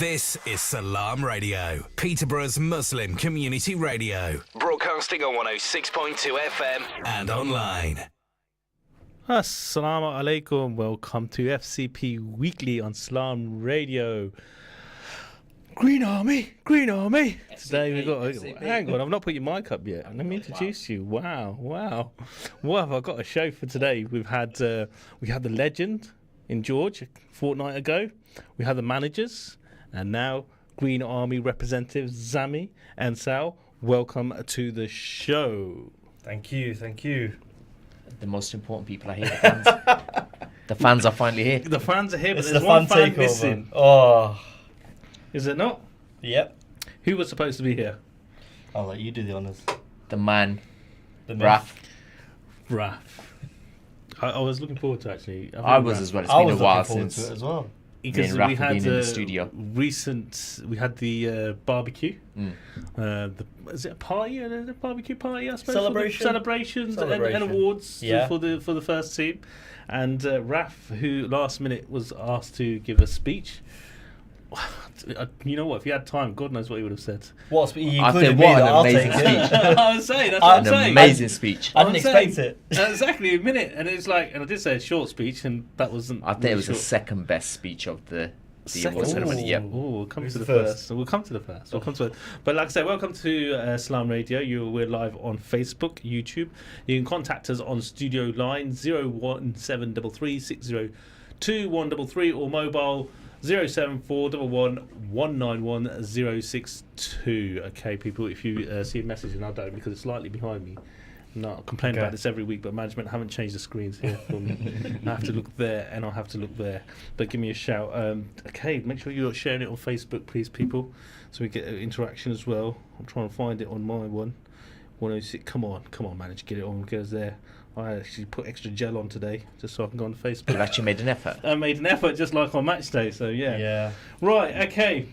This is Salaam Radio, Peterborough's Muslim community radio. Broadcasting on 106.2 FM and online. Assalamu alaikum. Welcome to FCP Weekly on Salaam Radio. Green Army. Today we got. Hang on, I've not put your mic up yet. Let me introduce you. Wow. What have I got a show for today? We had the legend in George a fortnight ago. We had the managers, and now Green Army representatives Zami and Sal. Welcome to the show. Thank you. The most important people are here, the fans. The fans are finally here. The fans are here, but It's there's the one fan fan takeover. missing. Oh, Is it not? yep. Who was supposed to be here? I'll let you do the honours. The man, The myth. Raf. Raph. I was looking forward to actually. I was as well. It's I been was a while looking forward since. to it as well. Because Me and Raph we have had been in the studio. We had the barbecue. Mm. Is it a party? A barbecue party, I suppose. Celebration. Celebrations and Celebration. awards Yeah. for the first team. And Raph, who last minute was asked to give a speech. You know what? If he had time, God knows what he would have said. What's you I included think me? what That an I'll amazing take it. speech. I was saying, that's what I'm An saying. amazing speech. I didn't I'm saying- expect it. Exactly, a minute. And it's like, and I did say a short speech, and that wasn't. I think it was the second best speech of the award ceremony. Yep. Oh, we'll come Who's to the the first. first? So we'll come to the first. We'll come to it. But like I said, welcome to Salaam Radio. We're live on Facebook, YouTube. You can contact us on studio line 01733 602 133 or mobile 07411191062. Okay, people, if you see a message and I don't because it's slightly behind me. No, I complain about this every week, but management haven't changed the screens here for me. I have to look there and I'll have to look there. But give me a shout. Okay, make sure you're sharing it on Facebook, please, people, so we get interaction as well. I'm trying to find it on my one. 106. Come on, manager, get it on. Get us there. I actually put extra gel on today just so I can go on Facebook. You've actually made an effort. I made an effort just like on match day, so yeah. Yeah. Right, okay.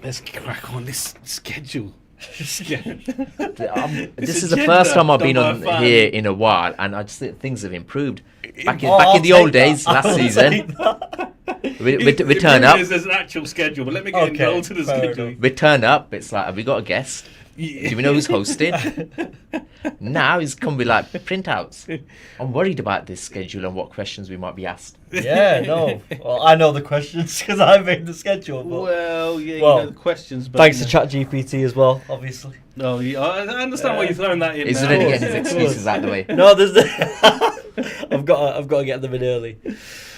Let's crack on this schedule. This is the first time I've been on here in a while, and I just think things have improved. Back in the old days, last season, we turn up. There's an actual schedule, but let me get into the schedule. We turn up. It's like, have we got a guest? Yeah. Do we know who's hosting? Now it's come with like printouts. I'm worried about this schedule and what questions we might be asked. Yeah, no. Well, I know the questions because I made the schedule. But Well, yeah, you know the questions. But thanks to ChatGPT as well, obviously. Oh, yeah, I understand why you're throwing that in. He's now. already getting his excuses out of the way. No, there's. I've got to get them in early.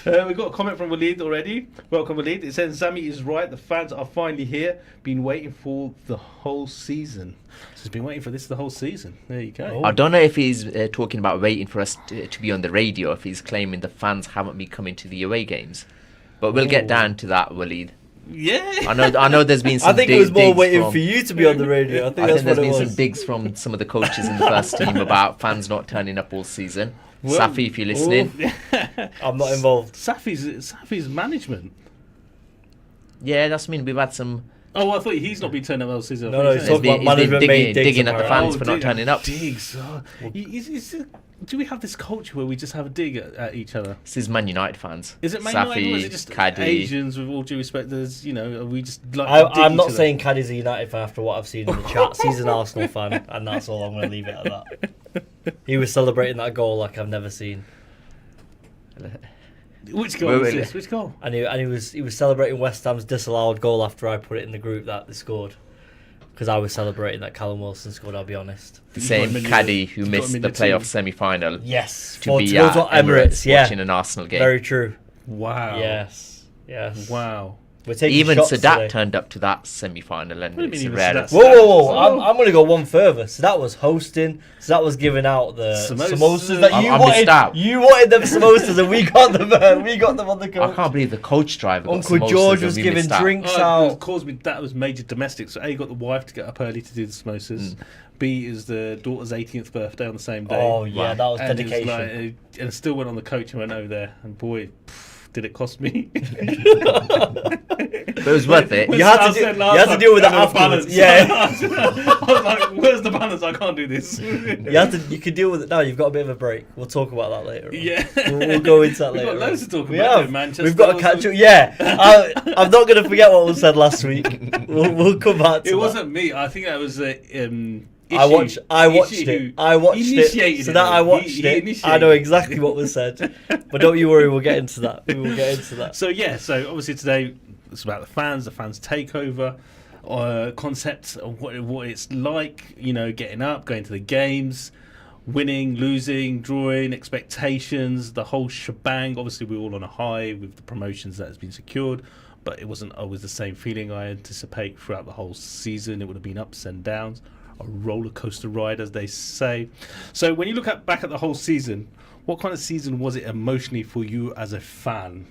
We've got a comment from Walid already. Welcome, Walid. It says, Zami is right. The fans are finally here. Been waiting for the whole season. So he's been waiting for this the whole season. There you go. I don't know if he's talking about waiting for us to be on the radio, if he's claiming the fans haven't been coming to the away games. But we'll get down to that, Walid. Yeah. I know there's been some I think it was more digs waiting from- for you to be on the radio. I think that's there's what it been was. some digs from some of the coaches in the first team about fans not turning up all season. Well, Safi, if you're listening. I'm not involved. Safi's management. Yeah, that's mean we've had some. Oh, I thought he's not been turning up all season. No, he's talking about been management made digs digging at the apparently. fans for not turning up. Digs. Oh. Do we have this culture where we just have a dig at each other? This is Man United fans. Is it Man Safi, United or is it just Caddy. Asians, with all due respect? There's, are we just like to dig I'm each not other? saying Caddy's a United fan after what I've seen in the chat. He's an Arsenal fan, and that's all I'm going to leave it at that. He was celebrating that goal like I've never seen, Which goal was this? Which goal? and he was celebrating West Ham's disallowed goal after I put it in the group that they scored. Because I was celebrating that Callum Wilson scored, I'll be honest. The You've got him same in your- Caddy who you've got missed him in the your team. playoff semi-final Yes, to be go at to Emirates yeah. watching an Arsenal game. Very true. Wow. Yes. Wow. We're taking Even shots Sadat today. turned up to that semi-final, and What do you it's mean even rare. Sadat? Whoa! I'm going to go one further. So that was hosting. So that was giving out the samosas that you I wanted. missed out. You wanted them samosas, and we got them. We got them on the I coach. can't believe the coach driver got Uncle samosas George and was we giving missed out. drinks That out. caused me. That was major domestic. So A, got the wife to get up early to do the samosas. B is the daughter's 18th birthday on the same day. Oh yeah, that was And it was dedication. like, and I still went on the coach and went over there. And boy, did it cost me? But it was worth it. You had to deal with that afterwards. Yeah. I was like, where's the balance? I can't do this. You can deal with it now. You've got a bit of a break. We'll talk about that later. Yeah. We'll go into that later. We've got loads to talk about. Manchester. We've got to catch up. Yeah. I'm not going to forget what was said last week. We'll come back to it that. wasn't me. I think that was I watched it. So that I watched it. I know exactly what was said. But don't you worry, we'll get into that. We will get into that. So obviously today it's about the fans takeover, concept of what it's like, getting up, going to the games, winning, losing, drawing, expectations, the whole shebang. Obviously we're all on a high with the promotions that has been secured, but it wasn't always the same feeling I anticipate throughout the whole season. It would have been ups and downs. A roller coaster ride, as they say. So when you look back at the whole season, what kind of season was it emotionally for you as a fan?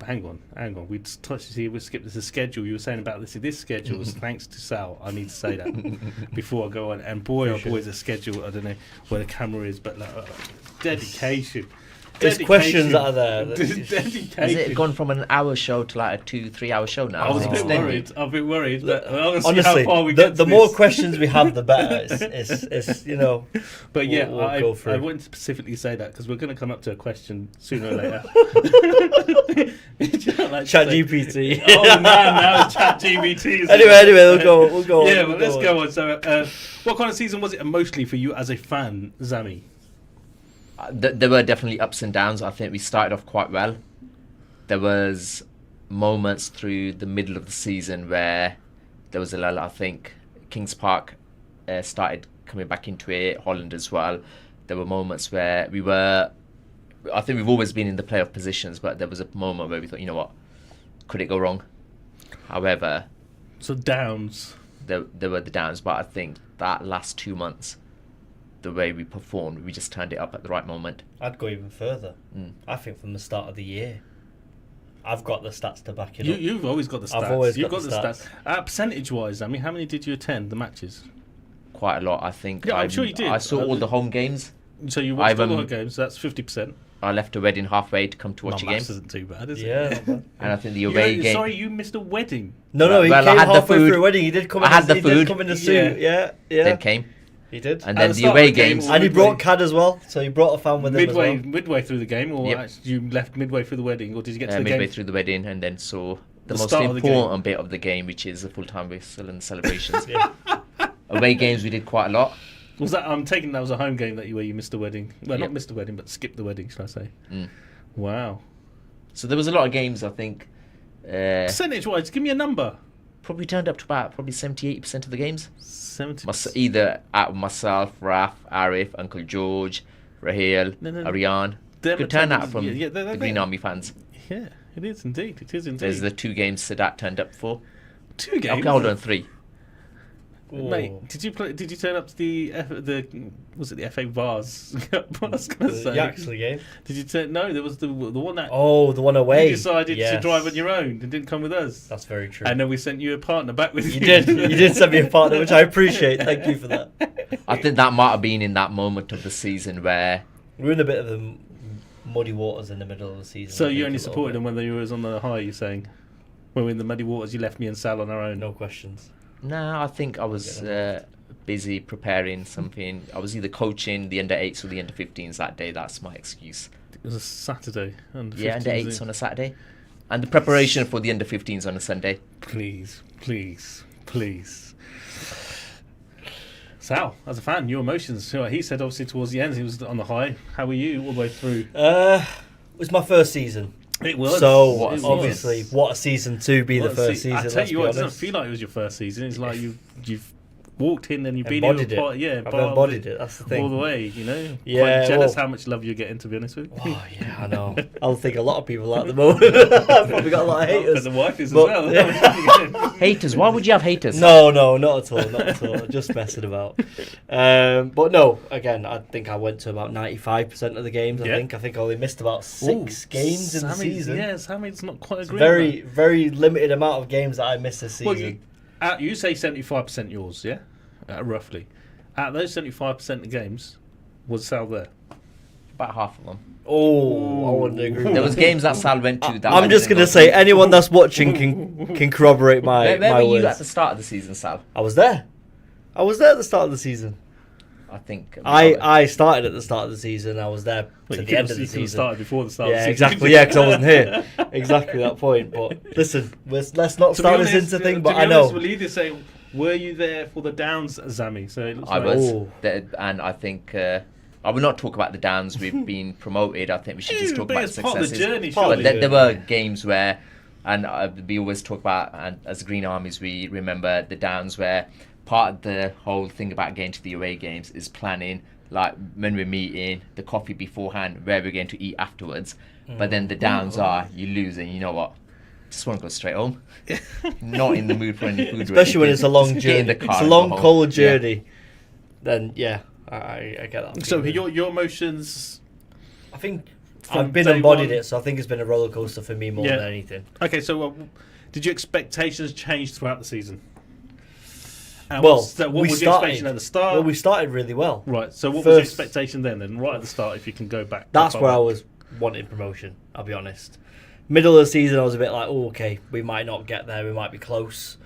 Hang on. We skipped this schedule. You were saying about this schedule was thanks to Sal. I need to say that before I go on. And boy, is a schedule. I don't know where the camera is, but dedication. There's questions out there. Dedication. Has it gone from an hour show to like a 2-3 hour show now? I was a bit worried. But honestly, the more questions we have, the better. It's But yeah, we'll go through. I wouldn't specifically say that because we're going to come up to a question sooner or later. ChatGPT. Oh man, now it's ChatGPT. Anyway, we'll go on. Yeah, well, let's go on. So, what kind of season was it emotionally for you as a fan, Zami? There were definitely ups and downs. I think we started off quite well. There was moments through the middle of the season where there was a lull. I think Kings Park started coming back into it, Holland as well. There were moments where I think we've always been in the playoff positions, but there was a moment where we thought, you know what, could it go wrong? However... So downs. There were the downs, but I think that last 2 months, the way we performed, we just turned it up at the right moment. I'd go even further. I think from the start of the year, I've got the stats to back it up. You've always got the stats. I've always got the stats. Percentage-wise, I mean, how many did you attend, the matches? Quite a lot, I think. Yeah, I'm sure you did. I saw all the home games. So you watched all the home games, so that's 50%. I left a wedding halfway to come to watch a game. That isn't too bad, is it? Yeah, not bad. And I think the away game... Sorry, you missed a wedding. No, he came halfway through a wedding. He did come in the suit. Yeah. Then came. He did. And then the away games... And he brought Cad as well, so he brought a fan with him as well. Midway through the game, or actually you left midway through the wedding, or did you get to the game? Midway through the wedding, and then saw the most important bit of the game, which is the full-time whistle and celebrations. Away games, we did quite a lot. Was that? I'm taking that was a home game where you missed the wedding. Well, not missed the wedding, but skipped the wedding, should I say? Wow. So there was a lot of games, I think. Percentage-wise, give me a number. Probably turned up to about 70-80% of the games. 70%. Either at myself, Raf, Arif, Uncle George, Raheel, Ariane. Good turnout from the Green Army fans. Yeah, it is indeed. There's the 2 games Sadat turned up for. 2 games? Okay, hold on, 3. Mate, did you turn up to the FA Vars? I was going to say. The Yaxley game. Did you turn? No, there was the one that. Oh, the one away. You decided to drive on your own and didn't come with us. That's very true. And then we sent you a partner back with you. You did. You did send me a partner, which I appreciate. Thank you for that. I think that might have been in that moment of the season where we're in a bit of the muddy waters in the middle of the season. So you only supported them when they was on the high. You're saying, when we were in the muddy waters, you left me and Sal on our own. No questions. No, I think I was busy preparing something. I was either coaching the under-8s or the under-15s that day. That's my excuse. It was a Saturday. Under-8s on a Saturday. And the preparation for the under-15s on a Sunday. Please. Sal, as a fan, your emotions. He said obviously towards the end he was on the high. How were you all the way through? It was my first season. It was. So, obviously, what a season to be the first season. I tell you what, it doesn't feel like it was your first season. It's like you've walked in and you've been here. I've embodied it. That's the thing. All the way, Yeah. Quite jealous how much love you're getting, to be honest with you. Oh, yeah, I know. I think a lot of people at the moment. I've probably got a lot of haters. The wife is as well. Yeah. Haters? Why would you have haters? No, not at all. Just messing about. But no, again, I think I went to about 95% of the games. I think I only missed about 6 games in the season. Yeah, Sammy's not quite agreeing. Very, very limited amount of games that I missed this season. Well, you say 75% yours, yeah? Roughly. Out of those 75% of games, was Sal there? About half of them. Oh, I wouldn't agree. There was games that Sal went to. That I'm just going to say, anyone that's watching can corroborate my Where my were you words. at the start of the season, Sal? I was there. I was there at the start of the season. I think. I started at the start of the season. I was there Well, to you the end could of the have season. started before the start. Yeah, of the exactly. season. Yeah, because I wasn't here. Exactly that point. But listen, let's not To be start honest, this into thing. to But be I know. honest, we'll either say, were you there for the downs, Zami? So it looks I like was, Oh. and I think I will not talk about the downs. We've been promoted. I think we should just talk but about it's the part of the successes. journey, Part of surely. But there were games where, and we always talk about, and as Green Armies, we remember the downs where part of the whole thing about getting to the away games is planning. Like when we're meeting, the coffee beforehand, where we're going to eat afterwards. But then the downs are you lose, and you know what? Just want to go straight home. Not in the mood for any food. Especially when it's a long Just get in journey. the car It's a and long, go home. cold Yeah. journey. Then yeah, I get that. So feeling. your emotions. I think From I've been day embodied one- it, so I think it's been a roller coaster for me more Yeah. than anything. Okay, so did your expectations change throughout the season? And Well, what we was your started expectation at the start? Well, we started really well. Right. So what was your First- expectation then? Then right at the start, if you can go back. That's that far where I back. was wanting promotion. I'll be honest. Middle of the season, I was a bit like, oh, okay, we might not get there. We might be close.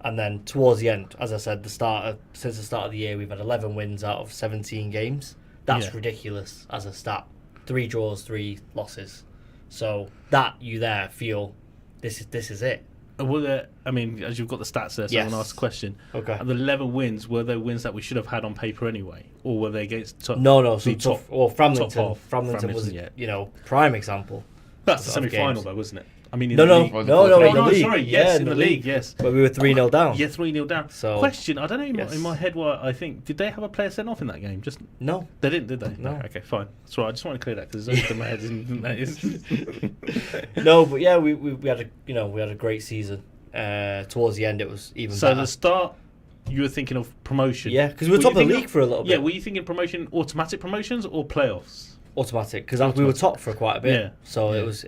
And then towards the end, as I said, since the start of the year, we've had 11 wins out of 17 games. That's Yeah. ridiculous as a stat. 3 draws, 3 losses. So that you there feel this is it. Were there, I mean, as you've got the stats there, so I'm Yes. going to ask the question. Okay. And the 11 wins, were they wins that we should have had on paper anyway? Or were they against top? No. So the tough. Well, Framlington. top half. Framlington was, yeah. prime example. That's the sort of semi-final games. though, wasn't it? I mean, in No, the no, league. Or the no, quarter in the Oh, no, league. sorry, yes, Yeah, in the league, yes. Where we were 3-0 down. Yeah, 3-0 down. So- Question, I don't know Yes. in my head what I think. Did they have a player sent off in that game? Just No. They didn't, did they? No. Okay, fine. That's right. I just want to clear that because it's in my head. That is. No, but yeah, we had a great season. Towards the end, it was even So better. the start, you were thinking of promotion. Yeah, 'cause we were you top of the thinking league for a little Yeah, bit. were you thinking promotion, automatic promotions or playoffs? Automatic, because we were top for quite a bit. Yeah. So Yeah. it was.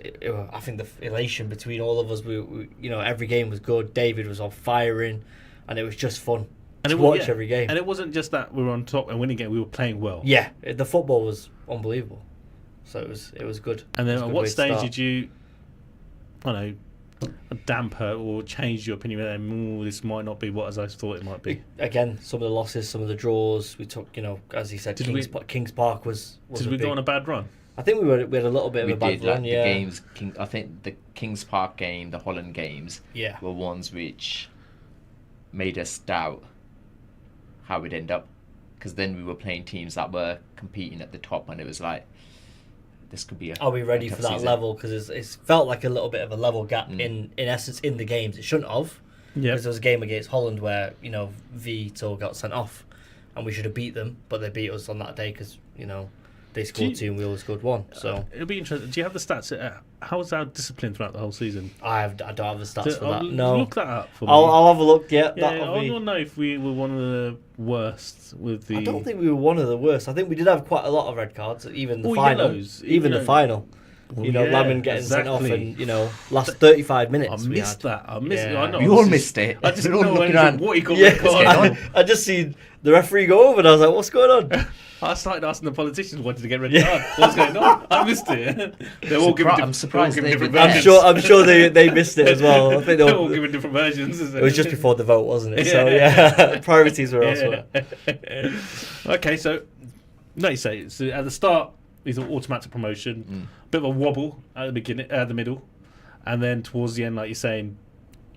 I think the elation between all of us. We every game was good. David was on firing, and it was just fun to watch every game. And it wasn't just that we were on top and winning game; we were playing well. Yeah, the football was unbelievable. So it was good. And then It was a at good what way to stage start. did you, I don't know, damper or change your opinion? This might not be what as I thought it might be. Again, some of the losses, some of the draws we took. As he said, Did Kings Park was. Did we go on a bad run? I think we had a little bit of We a bad did like run. Yeah. the games. I think the Kings Park game, the Holland games, Yeah. were ones which made us doubt how we'd end up, because then we were playing teams that were competing at the top, and it was like this could be. Are we ready a for tough that season. level? Because it's felt like a little bit of a level gap in essence in the games. It shouldn't have. Yeah. Because there was a game against Holland where Vito got sent off, and we should have beat them, but they beat us on that day because they scored 2 and we only scored 1. So It'll be interesting. Do you have the stats? How was our discipline throughout the whole season? I don't have the stats for that. I'll No, look that up for me. I'll have a look. Yeah, Yeah, that'll I be. want to know if we were one of the worst with the. I don't think we were one of the worst. I think we did have quite a lot of red cards, even the Or final. yellows, Even the final. Well, Lamin getting sent off exactly. and last 35 I minutes. we missed had. that. I missed. Yeah. I know. We I all was missed it. I just We're all know looking when around. what he got Yeah, red card. I just seen the referee go over and I was like, what's going on? I started asking the politicians wanted to get red card. What's going on? I missed it. They're all giving. I'm surprised they're all giving they different did that. I'm versions. sure they missed it as well. I think They're all giving different versions. it was just before the vote, wasn't it? So yeah, priorities were elsewhere. Okay, so like you say, so at the start, it's an automatic promotion, bit of a wobble at the beginning, at the middle, and then towards the end, like you're saying,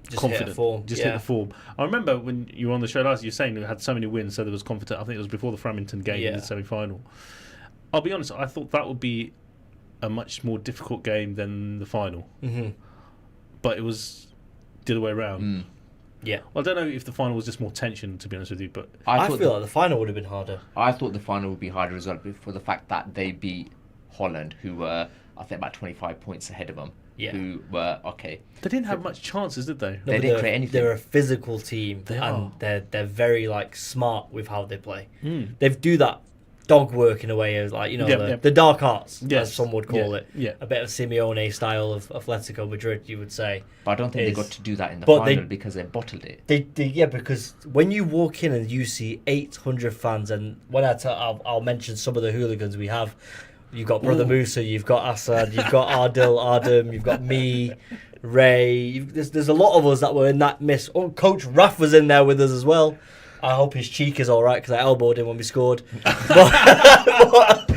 Just confident. hit a form. Just yeah. hit the form. I remember when you were on the show last, you were saying you had so many wins, so there was confident. I think it was before the Framington game in Yeah. the semi-final. I'll be honest, I thought that would be a much more difficult game than the final, Mhm. but it was the other way around. Yeah. Well, I don't know if the final was just more tension, to be honest with you, but I thought feel like the final would have been harder. I thought the final would be harder as well for the fact that they beat Holland, who were, I think, about 25 points ahead of them. Yeah. Who were, okay. they didn't have much chances, did they? No, They but didn't create anything. They're a physical team, They and are. they're very smart with how they play. Mm. They do that dog work in a way of the dark arts, Yes. as some would call Yeah, it. yeah. A bit of Simeone style of Atletico Madrid, you would say. But I don't think Is- they got to do that in the but final because they bottled it. Yeah, because when you walk in and you see 800 fans, and when I'll mention some of the hooligans we have, You've got Brother Musa, you've got Assad, you've got Adam, you've got me, Ray. There's a lot of us that were in that miss. Oh, Coach Raff was in there with us as well. I hope his cheek is all right because I elbowed him when we scored. but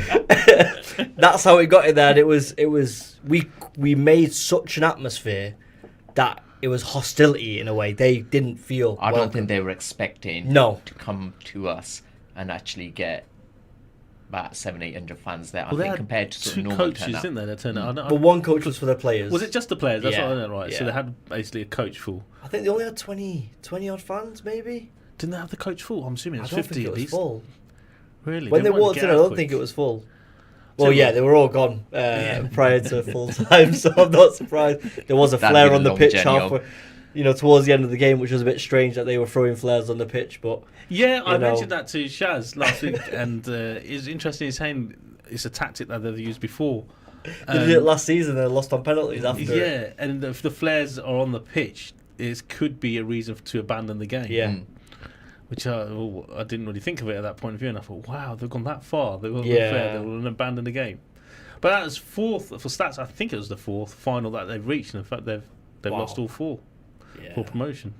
that's how it got in there. And it was we made such an atmosphere that it was hostility in a way. They didn't feel. I welcome. don't think they were expecting No. to come to us and actually get about 700-800 fans there. I Well, they think had compared to sort two of normal coaches, turnout. didn't they? That turned out. But one coach was for the players. Was it just the players? That's Yeah, what I know, right? So yeah. they had basically a coach full. I think they only had 20 odd fans, maybe. Didn't they have the coach full? I'm assuming it I was don't 50 think it at was least. full. Really? When they wanted to walked get in, I out don't quick. think it was full. Well, yeah, they were all gone prior to full time, so I'm not surprised. There was a That'd flare be on the the pitch long journey halfway, towards the end of the game, which was a bit strange that they were throwing flares on the pitch. But Yeah, I know. mentioned that to Shaz last week, and it's interesting. He's saying it's a tactic that they've used before. they did it last season. They lost on penalties after. Yeah, and if the flares are on the pitch, it could be a reason to abandon the game. Yeah. Which I didn't really think of it at that point of view, and I thought, wow, they've gone that far. They will Yeah. they will abandon the game. But that was fourth for stats. I think it was the fourth final that they've reached, and in fact they've Wow. lost all four Yeah. for promotion.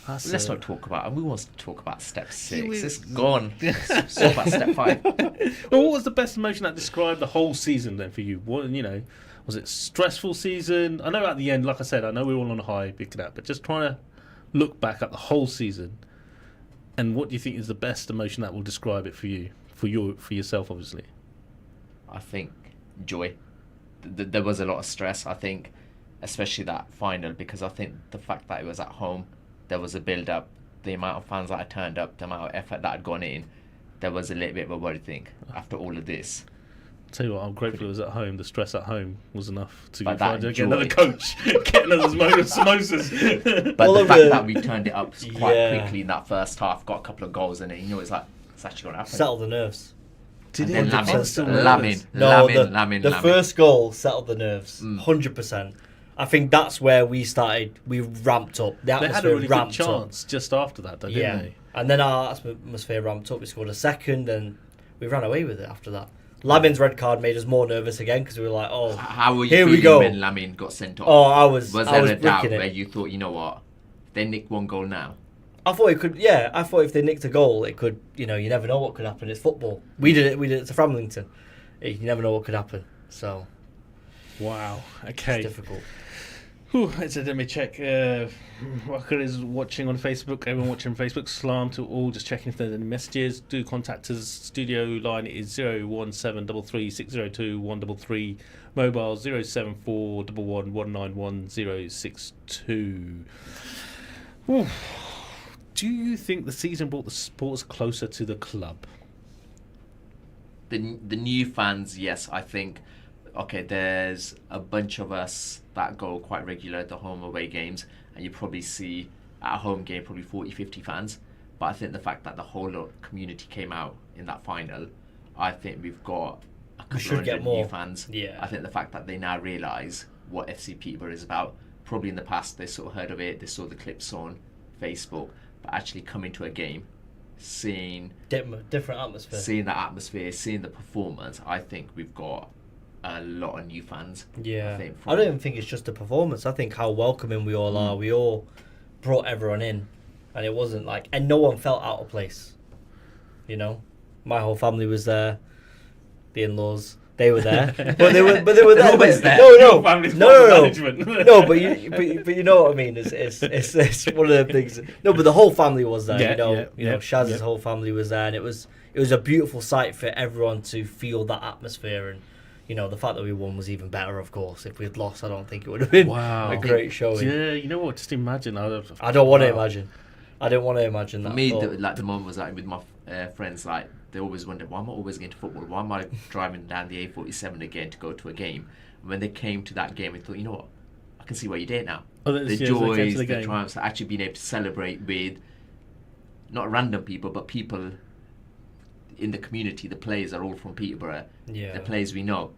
That's, Let's not talk about. We want to talk about step 6. we- It's gone. Let's talk about step 5. Well, what was the best emotion that described the whole season then for you? What was it stressful season? I know at the end, like I said, I know we were all on a high, big that, but just trying to look back at the whole season, and what do you think is the best emotion that will describe it for you, for yourself, obviously? I think joy. There was a lot of stress. I think, especially that final, because I think the fact that it was at home, there was a build-up. The amount of fans that had turned up, the amount of effort that had gone in, there was a little bit of a worry thing after all of this. Tell you what, I'm grateful it was at home. The stress at home was enough to But get that another joy. coach, get another samosas. But All the of fact the- that we turned it up quite Yeah. quickly in that first half, got a couple of goals in it, it's like, it's actually going to happen. Settled the nerves. Did And then I was still Lamin, nervous. Lamin. The first goal settled the nerves, Mm. 100%. I think that's where we started. We ramped up. The They atmosphere had a really good ramped up. chance just after that, though, didn't they? And then our atmosphere ramped up. We scored a second, and we ran away with it after that. Lamin's red card made us more nervous again because we were like, "Oh, How were you here we feeling go." when Lamin got sent off? Oh, I was Was I there was a doubt bricking where it. you thought, you know what, if they nick one goal now? I thought it could. Yeah, I thought if they nicked a goal, it could. You never know what could happen. It's football. We did it to Framlington. You never know what could happen. So Wow. it's Okay. difficult. Whew, let me check. Walker is watching on Facebook. Everyone watching on Facebook. Salam to all. Just checking if there's any messages. Do contact us. Studio line is 01733 602 133. Mobile 074 111 062. Ooh. Do you think the season brought the sports closer to the club? The new fans, yes, I think. Okay, there's a bunch of us that go quite regular at the home away games, and you probably see at a home game probably 40, 50 fans. But I think the fact that the whole community came out in that final, I think we've got a couple should of get hundred more. new fans. Yeah. I think the fact that they now realise what FC Peterborough is about. Probably in the past they sort of heard of it, they saw the clips on Facebook, but actually coming to a game, seeing Different atmosphere. that atmosphere, seeing the performance, I think we've got a lot of new fans. Yeah, I think I don't even think it's just the performance. I think how welcoming we all are. We all brought everyone in, and it wasn't like, and no one felt out of place. My whole family was there. The in-laws, they were there, but they were there. always there. Your family's part of No, management. no, but you know what I mean. It's one of the things. No, but the whole family was there. Yeah, Shaz's yeah. whole family was there, and it was a beautiful sight for everyone to feel that atmosphere. And the fact that we won was even better. Of course, if we had lost, I don't think it would have been Wow. a great showing. Yeah, you know what? Just imagine. I don't want to imagine. I don't want to imagine For that. me, thought. the moment was like with my friends, like they always wondered, why am I always going to football? Why am I driving down the A47 again to go to a game? And when they came to that game, they thought, you know what, I can see why you did it now. Oh, The yes, they came to joys, the the game. triumphs, actually being able to celebrate with not random people, but people in the community. The players are all from Peterborough. Yeah. The players we know.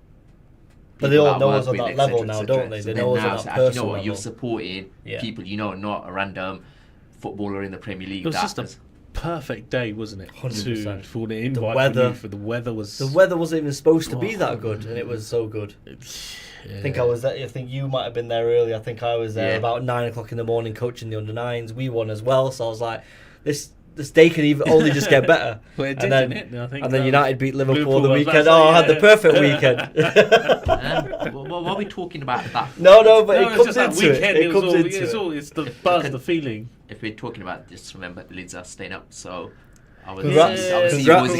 But they People all that know work us on with, that etc., level now, etc. don't they? So They then know us now on it's that actually, you know personal what, you're level. supporting Yeah. people, not a random footballer in the Premier League. It was just a perfect day, wasn't it? 100%. For the invite. The weather was. The weather wasn't even supposed to be that good, and it was so good. Yeah. I think I was there. I think you might have been there early. I think I was there Yeah. about 9 o'clock in the morning coaching the under-9s. We won as well, so I was like, this day can even only just get better. Well, it and did, then, didn't it? I think and then that United beat Liverpool the I was weekend. about to say, I had the perfect weekend. What are we talking about that? No, but No, it it's comes just that into it. weekend. It comes all, into it's it. all. It's the buzz, the feeling. If we're talking about, just remember, Leeds are staying up, so I was Congrats. obviously you Congrats. boys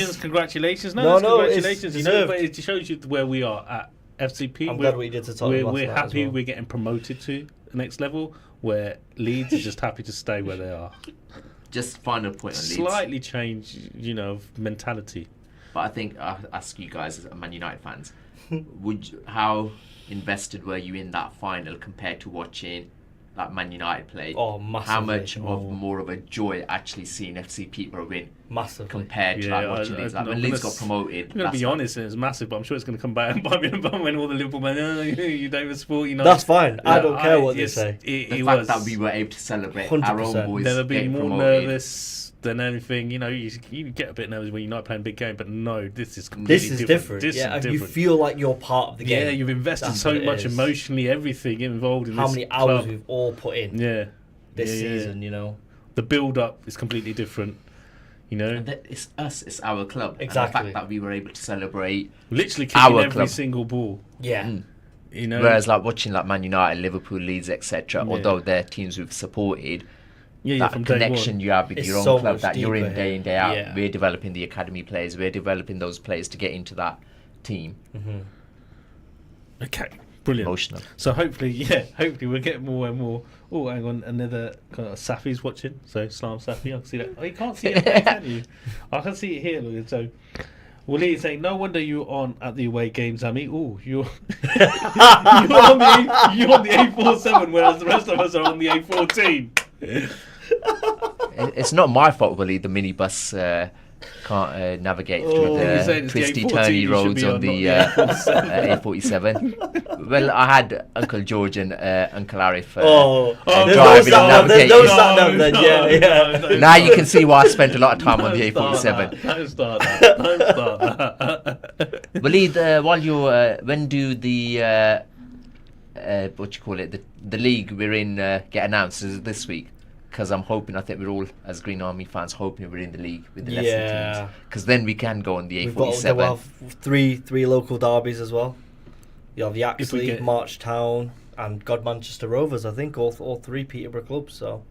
again. Congratulations. No, No, it's congratulations. You know, deserved. but it shows you where we are at FCP. I'm glad what you did to Tottenham. We're last night as happy well. we're getting promoted to the next level, where Leeds are just happy to stay where they are. Just final point on Leeds. Slightly change, of mentality. But I think I'll ask you guys as Man United fans, how invested were you in that final compared to watching like Man United play? Oh, massively. How much of more of a joy actually seeing FC Peterborough win Massively. compared to like watching Leeds? Like when Leeds got promoted, I'm going to be honest, and it's massive, but I'm sure it's going to come back and bite me in the bum when all the Liverpool men, you don't even support, That's fine. I don't care what they yes, say. the fact that we were able to celebrate our 100%. own boys Never been getting more promoted. nervous than anything. You get a bit nervous when you're not playing a big game, but no, this is completely This is different. This Yeah, is you different. feel like you're part of the game. Yeah, you've invested That's so what it much is. emotionally, everything involved in How this many hours club. we've all put in Yeah, this Yeah, yeah. season, The build-up is completely different. And that it's us, it's our club. Exactly. And the fact that we were able to celebrate Literally kicking our every club. single ball. Yeah. Whereas like watching like Man United, Liverpool, Leeds, etc. Yeah. Although they're teams we've supported, Yeah, that from day connection one. you have with It's your own so club much that you're in deeper day here. in day out. Yeah. We're developing the academy players. We're developing those players to get into that team. Okay, brilliant. Emotional. So hopefully we'll get more and more. Oh, hang on, another kind of Safi's watching. So Salaam Safi, I can see that. Oh, you can't see it, can you? I can see it here. Look, so Waleed saying, "No wonder you're on at the away games, Amy. Oh, you're you're on the A47, whereas the rest of us are on the A14." It's not my fault, really. The minibus can't navigate through you're saying the it's the twisty, A14 turny you should roads be on on, the not the A47. Well, I had Uncle George and Uncle Arif There's driving no and sat-nav, there's no navigating. sat-nav then, yeah. Now you can see why I spent a lot of time on the A47. Don't start that. Waleed, while you're, when do the what you call it, the league we're in get announced? Is it this week? Because I think we're all, as Green Army fans, hoping we're in the league with the Leicester teams. Because then we can go on the A47. We'll have three local derbies as well. You have Yaxley, get- Marchtown, and God Manchester Rovers. I think all three Peterborough clubs. So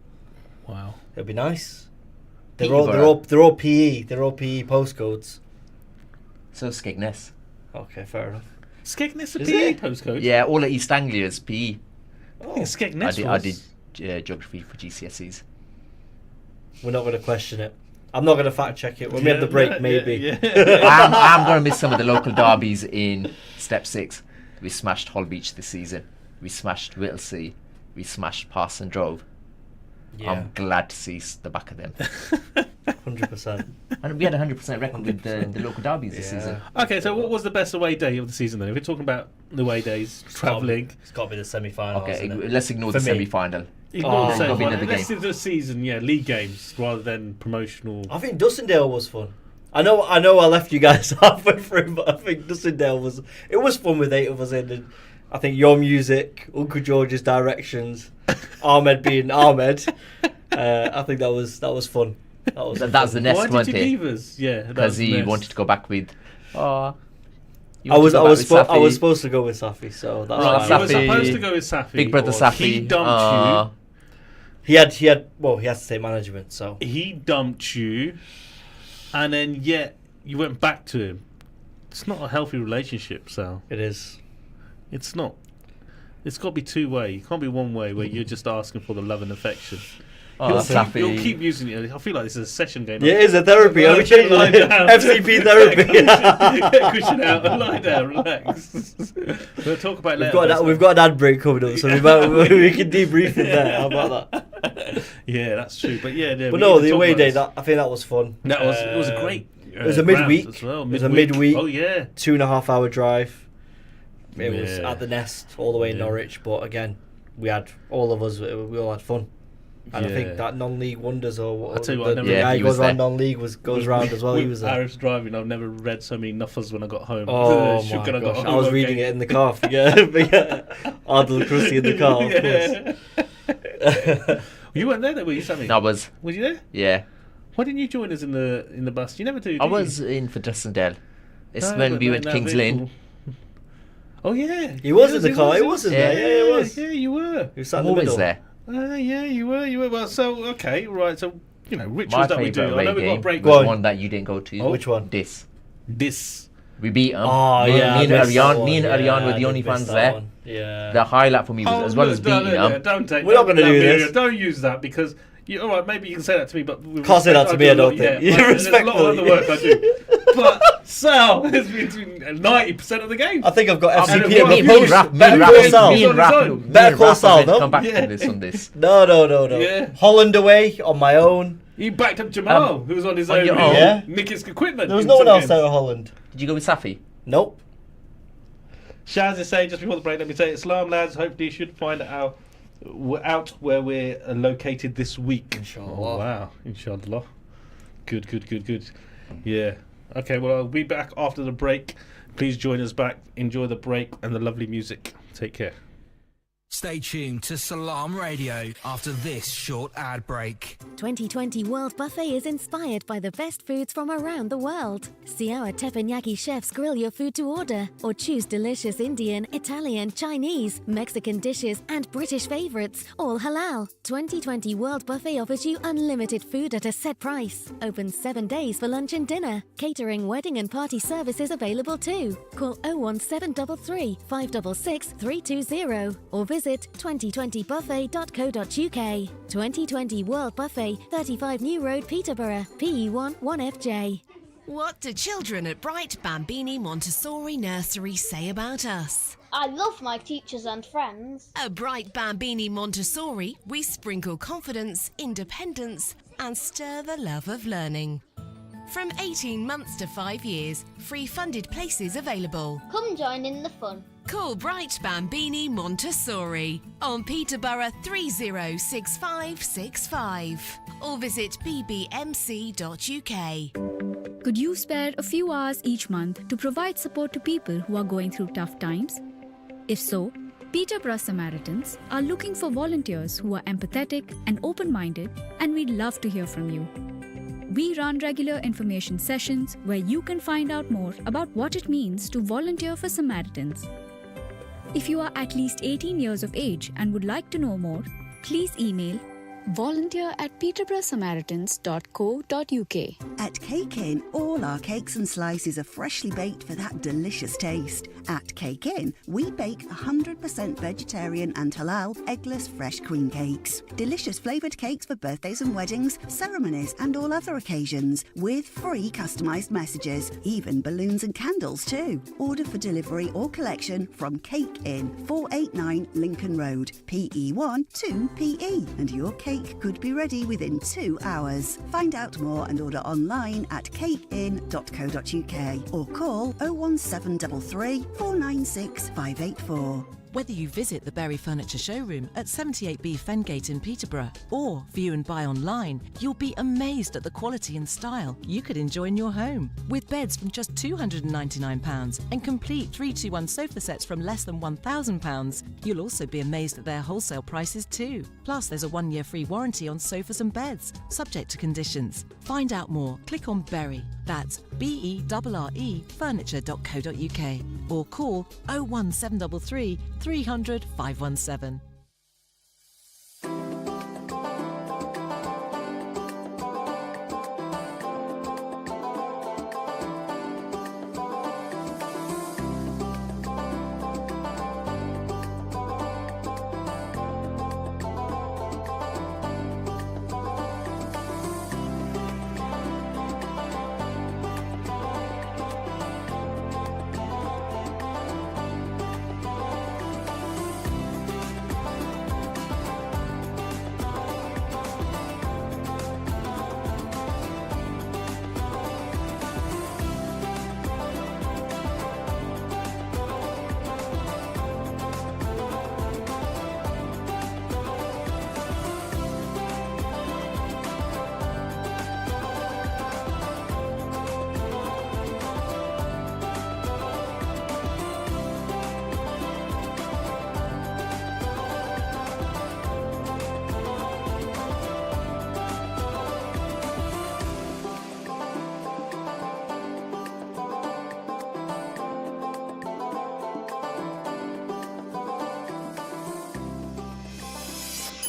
Wow. it'll be nice. Peterborough. They're all PE. They're all PE postcodes. So Skegness. Okay, fair enough. Skegness a Is PE it? postcode? Yeah, all of East Anglia is PE. I think Skegness I was. did geography for GCSEs. We're not going to question it. I'm not going to fact check it. When we have the break, maybe. Yeah. I'm going to miss some of the local derbies in Step 6. We smashed Holbeach this season. We smashed Whittlesea. We smashed Parson Drove. Yeah, I'm glad to see the back of them. 100%. And we had a 100% record with the local derbies this season. Okay, so what was the best away day of the season then? If we're talking about the away days, travelling. It's got to be the semi-finals. Okay, isn't it? let's ignore For the me. semi-final. Ignore the Oh. same Probably one. another Let's game. do the season, league games rather than promotional. I think Dussindale was fun. I know I left you guys halfway through, but I think Dussindale was fun with 8 of us in. And I think your music, Uncle George's directions, Ahmed being Ahmed. I think that was fun. That's the Why next did one you thing. leave us? Yeah, Because he wanted to go back with. I was supposed to go with Safi, so that's Right, why you I were was- Safi. supposed to go with Safi. Big brother Safi. He dumped He had he has to take management, so you. He dumped you, and then yet you went back to him. It's not a healthy relationship, Sal. it is. It's not. It's got to be two way. It can't be one way where you're just asking for the love and affection. You'll keep using it. I feel like this is a session going on. Yeah, it is a therapy. Are we changing Lie it? down. FCP therapy. Get a cushion out and lie down, relax. We'll talk about later. We've got an ad break coming up, so we can debrief in there. How about that? Yeah, that's true. But yeah, But no, the away day. I think that was fun. it was a great. It was a ground midweek. as well. It was a midweek. Oh yeah. 2.5 hour drive. It was Yeah. at the Nest all the way in Yeah. Norwich, but again, we all had fun. And I think that non-league wonders or I tell you what, the I never- guy he goes was around there. non-league goes round as well. He was there. Arabs driving. I've never read so many nuffers when I got home. Oh my Shook and gosh! got I was home, reading okay. it in the car. Ardal Krussi in the car, of course. You weren't there, were you, Sammy? No, I was. Was you there? Yeah. Why didn't you join us in the bus? You never do. I did was you? in for Dussendale. It's No, when but we not went in to that King's vehicle. Lynn. Oh yeah, He was in the car. He was in there. Yeah, he was. Yeah, you were. He was sat I'm in the always middle. there. Yeah, you were. You were. Well, so okay, right. So My rituals that we do. favourite I know away we've got a game break. Go was on. one that you didn't go to. Oh. Which one? This. This. We beat them. Oh me, yeah, me and I missed that Ariane, one. me and Yeah, Ariane were I the only did miss fans that there. one. Yeah. The highlight for me was as well as beating them. Don't take. We're not that- gonna do that this. video. Don't use that because. All right, maybe you can say that to me, but Can't say that to me, I don't think. Yeah, there's a lot of other Respectfully. work I do. But Sal has been doing 90% of the game. I think I've got And FCP what- at me my and post. Raf- Better me and call Raf- Sal. me and Raf- Better call Sal, no? Come back Yeah. to this on this. No. Yeah. Holland away on my own. He backed up Jamal, who was on his own. your own? Yeah. Nick's equipment. There was in no one some else games. out of Holland. Did you go with Safi? Nope. Shaz is saying just before the break, let me say it. Salam, lads. Hopefully, you should find out where we're located this week. Inshallah. Oh, wow. Inshallah. Good. Yeah. Okay, well, I'll be back after the break. Please join us back. Enjoy the break and the lovely music. Take care. Stay tuned to Salaam Radio after this short ad break. 2020 World Buffet is inspired by the best foods from around the world. See our teppanyaki chefs grill your food to order, or choose delicious Indian, Italian, Chinese, Mexican dishes and British favourites, all halal. 2020 World Buffet offers you unlimited food at a set price. Open 7 days for lunch and dinner. Catering, wedding and party services available too. Call 01733 566 320 or visit 2020buffet.co.uk. 2020 World Buffet, 35 New Road, Peterborough, PE1 1FJ. What do children at Bright Bambini Montessori Nursery say about us? I love my teachers and friends. At Bright Bambini Montessori, we sprinkle confidence, independence, and stir the love of learning. From 18 months to 5 years, free funded places available. Come join in the fun. Call Bright Bambini Montessori on Peterborough 306565 or visit bbmc.uk. Could you spare a few hours each month to provide support to people who are going through tough times? If so, Peterborough Samaritans are looking for volunteers who are empathetic and open-minded, and we'd love to hear from you. We run regular information sessions where you can find out more about what it means to volunteer for Samaritans. If you are at least 18 years of age and would like to know more, please email volunteer@peterboroughsamaritans.co.uk. At Cake Inn, all our cakes and slices are freshly baked for that delicious taste. At Cake Inn, we bake 100% vegetarian and halal eggless fresh queen cakes. Delicious flavoured cakes for birthdays and weddings, ceremonies and all other occasions, with free customised messages, even balloons and candles too. Order for delivery or collection from Cake Inn, 489 Lincoln Road, PE1 2PE, and your cake could be ready within 2 hours. Find out more and order online at cakeinn.co.uk or call 01733 496 584. Whether you visit the Berry Furniture Showroom at 78B Fengate in Peterborough or view and buy online, you'll be amazed at the quality and style you could enjoy in your home. With beds from just £299 and complete 321 sofa sets from less than £1,000, you'll also be amazed at their wholesale prices too. Plus, there's a 1-year free warranty on sofas and beds, subject to conditions. Find out more, click on Berry, that's BERRE furniture.co.uk or call 01733 300 517.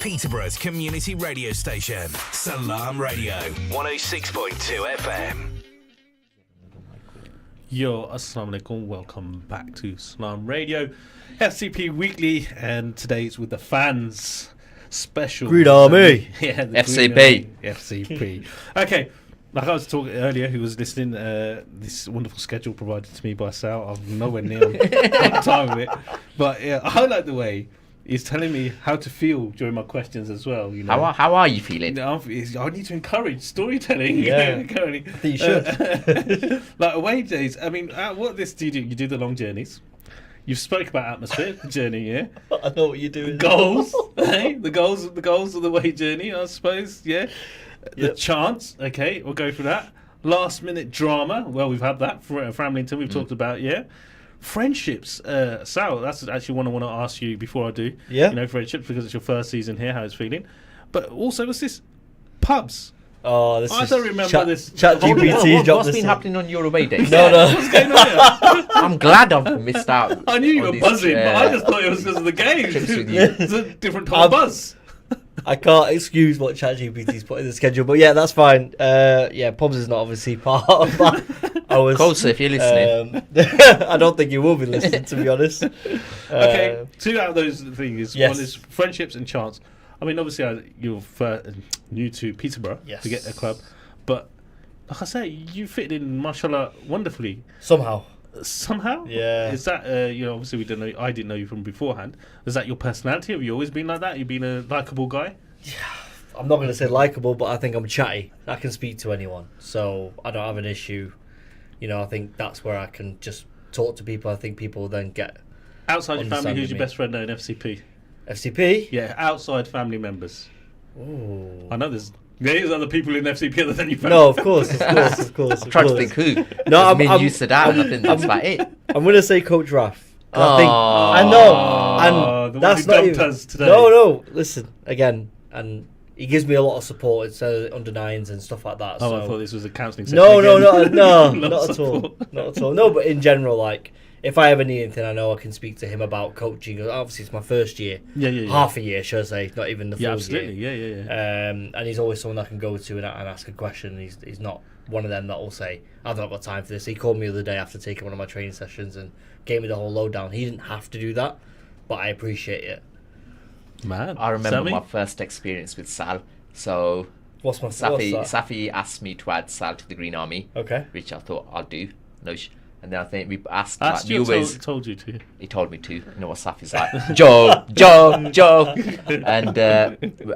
Peterborough's community radio station. Salaam Radio, 106.2 FM. Yo, assalamu alaikum. Welcome back to Salaam Radio, FCP Weekly, and today it's with the fans. Special Green Army. Yeah, the FCP. Green Army. FCP. Okay, like I was talking earlier, who was listening, this wonderful schedule provided to me by Sal. I'm nowhere near on time with it. But yeah, I like the way he's telling me how to feel during my questions as well. You know, How are you feeling? I need to encourage storytelling. Yeah. I think you should. Like away days. I mean, what do you do? You do the long journeys. You've spoke about atmosphere, the journey, yeah. I know what you're doing. Goals, hey, the goals of the way journey, I suppose, yeah. The Yep. chance, okay, we'll go for that. Last minute drama, well, we've had that for Framlington. We've talked about, yeah. Friendships, Sal, that's actually one I want to ask you before I do. Yeah. You know, friendships, because it's your first season here, how it's feeling. But also, what's this? Pubs. Oh, this I is don't remember this. Chat GPT dropped What's this been in. happening on your away days? No. What's going on here? I'm glad I've missed out. I knew you on were these, buzzing, but I just thought it was because of the game. trips with you. It's a different type of buzz. I can't excuse what ChatGPT's put in the schedule, but yeah, that's fine. Yeah, Pubs is not obviously part of that. Coulson, if you're listening. I don't think you will be listening, to be honest. Okay, two out of those things. Yes. One is friendships and chance. I mean, obviously, you're new to Peterborough Yes. to get a club, but like I say, you fit in, mashallah, wonderfully. Somehow. Somehow, Yeah. Is that obviously we didn't know. I didn't know you from beforehand. Is that your personality? Have you always been like that? You've been a likable guy. I'm not going to say likable, but I think I'm chatty. I can speak to anyone, so I don't have an issue. You know, I think that's where I can just talk to people. I think people then get Outside your family, understanding who's your me. best friend now in FCP? FCP. Yeah, outside family members. Ooh. I know there's other people in FCP other than your family. No, of course. I'm trying to think who. No, I mean, you sit down. I think that's about it. I'm going to say Coach Raff. Oh. I know, the and one that's who not dumped even. us today. No. Listen again, and he gives me a lot of support. It's under nines and stuff like that. Oh, so. I thought this was a counselling session. No, again. not at all. Not at all. No, but in general, like, if I ever need anything, I know I can speak to him about coaching. Obviously, it's my first year. Yeah. Half a year, should I say, not even the full Yeah, absolutely. year. Yeah. And he's always someone I can go to and ask a question. He's not one of them that will say, I've not got time for this. He called me the other day after taking one of my training sessions and gave me the whole lowdown. He didn't have to do that, but I appreciate it. Man, I remember Sammy? my first experience with Sal. So What's that? Safi asked me to add Sal to the Green Army, Okay. which I thought I'll do. And then I think we asked Asked like, you we or always. told you to? He told me to. You know what Safi's like? Joe. And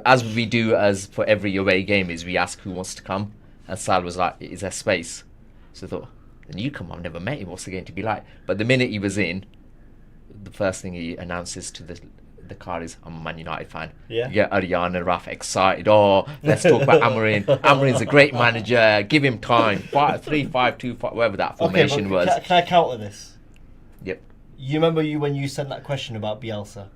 as we do as for every away game is we ask who wants to come. And Sal was like, is there space? So I thought, then you come. I've never met him. What's it going to be like? But the minute he was in, the first thing he announces to the car is, I'm a Man United fan. Yeah. You get Ariane and Raf excited. Oh, let's talk about Amarin. Amarin's a great manager. Give him time. 3-5-2, whatever that formation was. Can I counter this? Yep. You remember when you sent that question about Bielsa?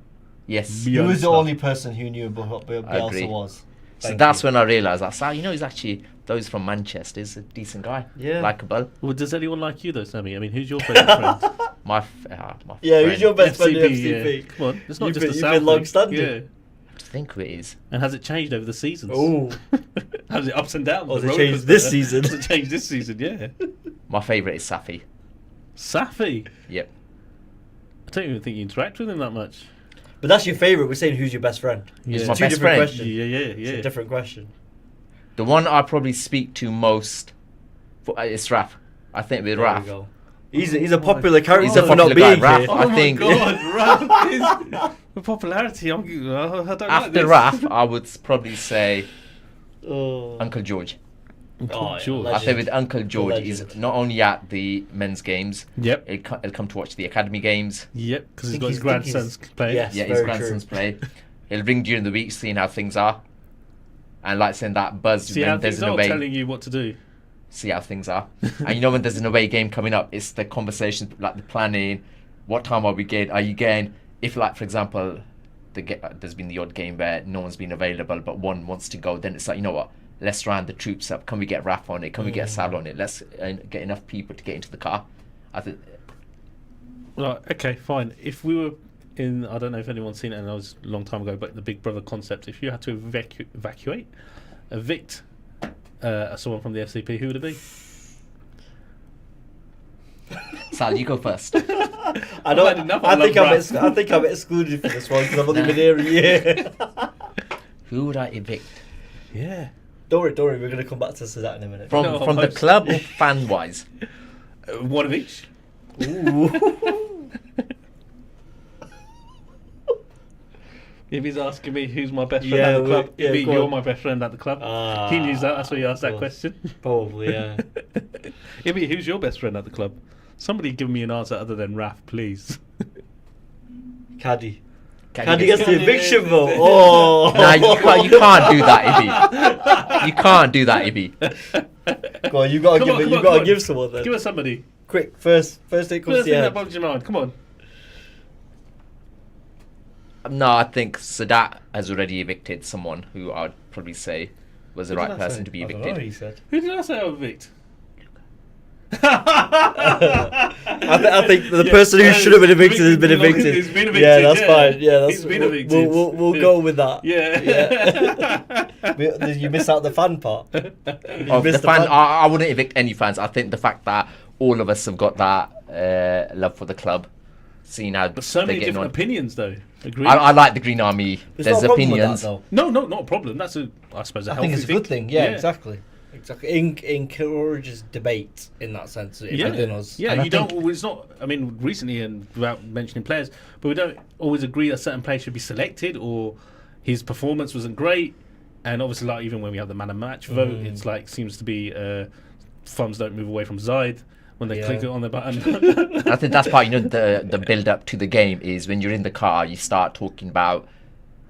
Yes. You was the Bielsa. only person who knew what I Bielsa agree. was. So Thank that's you. when I realised that Sal, he's actually those from Manchester. He's a decent guy. Yeah. Likeable. Well, does anyone like you though, Sammy? I mean, who's your favourite friend? My Yeah, friend. who's your best friend in FCP, FCP? yeah. Come on, it's not You've just been- a you've South been thing. long-standing. Yeah. I think who it is. And has it changed over the seasons? Oh, Has it ups and downs? Or has The it roller changed coaster? this season? Has it changed this season? Yeah. My favourite is Safi. Safi. Yep. I don't even think you interact with him that much. but that's your favourite. We're saying who's your best friend. Yeah. He's It's my two best different friend. questions. Yeah. It's a different question. The one I probably speak to most is Raf. I think with There Raf. we go. He's a popular character He's a for not popular guy, being Raf. here. I Oh think- my God, Raf is the popularity. I don't like After this. Raf, I would probably say Oh. Uncle George. Oh, yeah, George. I legend. think with Uncle George, Legend. he's not only at the men's games, Yep. he'll come to watch the academy games. Yep. Because he's Think got his he's- grandsons playing. Yes. Yeah, his very grandsons play. He'll ring during the week, seeing how things are. And like saying that buzz See how when there's things an are away. telling you what to do. See how things are. And you know when there's an away game coming up, it's the conversations, like the planning. What time are we getting? Are you getting? If like for example, there's been the odd game where no one's been available, but one wants to go, then it's like, you know what? Let's round the troops up. Can we get Raf on it? Can we get Sal on it? Let's get enough people to get into the car. I think. Right. Okay. Fine. If we were I don't know if anyone's seen it, and it was a long time ago, but the Big Brother concept. If you had to evict someone from the FCP, who would it be? Sal, you go first. I think I'm excluded for this one because I've only been here a year. Who would I evict? Yeah. Don't worry, we're going to come back to that in a minute. From the club or fan-wise? One of each. Ooh. If he's asking me who's my best friend at the club, you're my best friend at the club. He knew that. That's why you asked that question. Probably, yeah. Ibby, who's your best friend at the club? Somebody give me an answer other than Raf, please. Caddy gets the eviction vote. Oh, nah, you can't do that, Ibby. You can't do that, Ibby. Go on, you gotta give someone then. Give us somebody. Quick, first it comes to your head. That your mind. Come on. No, I think Sadat has already evicted someone who I'd probably say was the right person to be evicted. I don't know, he said. Who did I say I would evict? I think the person who should have been evicted has been evicted. He's been evicted. Yeah, that's fine. Yeah, he's been evicted. We'll go with that. Yeah. You miss out the fan part. The fan. I wouldn't evict any fans. I think the fact that all of us have got that love for the club, seeing how but so many different opinions, though. Agreed. I like the Green Army. There's opinions. No, not a problem. That's I suppose a healthy thing. I think it's a good thing. Yeah, exactly. Encourages debate in that sense within us. Yeah, and you don't always not. I mean, recently, and without mentioning players, but we don't always agree that a certain player should be selected or his performance wasn't great. And obviously, like even when we have the man of match vote, it's like seems to be thumbs don't move away from Zaid when they click it on the button. I think that's part. The build up to the game is when you're in the car, you start talking about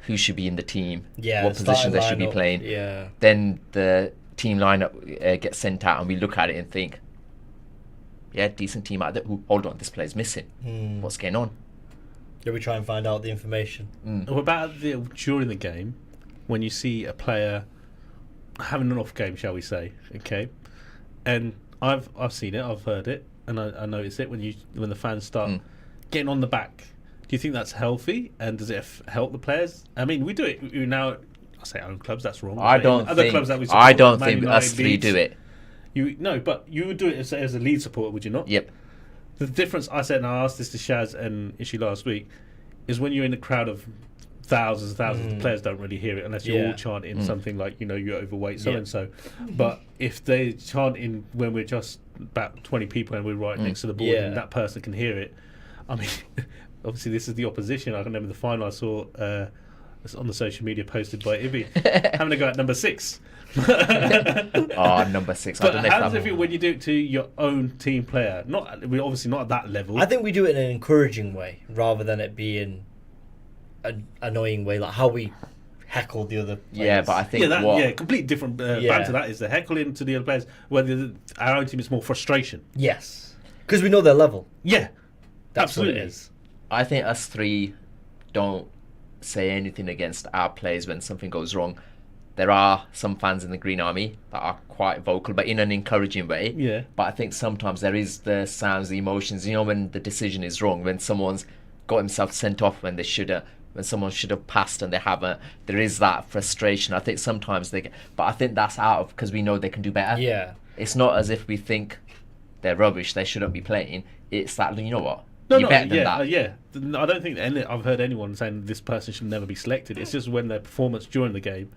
who should be in the team, what position they should be playing. Yeah. Then the team lineup gets sent out, and we look at it and think, yeah, decent team out there. Hold on, this player's missing. What's going on? Yeah, we try and find out the information. What about during the game when you see a player having an off game, shall we say? Okay, and I've seen it, I've heard it, and I notice it when the fans start getting on the back. Do you think that's healthy, and does it help the players? I mean, we do it now. I say own clubs, that's wrong. I don't think us three do it. But you would do it as a lead supporter, would you not? Yep. The difference, I said, and I asked this to Shaz and Ishi last week, is when you're in a crowd of thousands and thousands, the players don't really hear it unless you're all chanting something like, you're overweight, so-and-so. But if they chant in when we're just about 20 people and we're right next to the board and that person can hear it, I mean, obviously this is the opposition. I remember the final I saw... it's on the social media posted by Ibby having a go at number 6. Number 6. But how does it feel when you do it to your own team player? We're obviously not at that level. I think we do it in an encouraging way rather than it being an annoying way, like how we heckle the other players. Yeah, but I think completely different banter. That is the heckling to the other players. Whether our own team is more frustration. Yes, because we know their level. Yeah, that's absolutely. what it is. I think us three don't say anything against our players when something goes wrong. There are some fans in the Green Army that are quite vocal, but in an encouraging way. Yeah. But I think sometimes there is the sounds, the emotions, when the decision is wrong, when someone's got himself sent off when they should have, when someone should have passed and they haven't, there is that frustration. I think sometimes but I think that's out of, because we know they can do better. Yeah. It's not as if we think they're rubbish, they shouldn't be playing. It's that, you know what? I don't think I've heard anyone saying this person should never be selected. It's just when their performance during the game,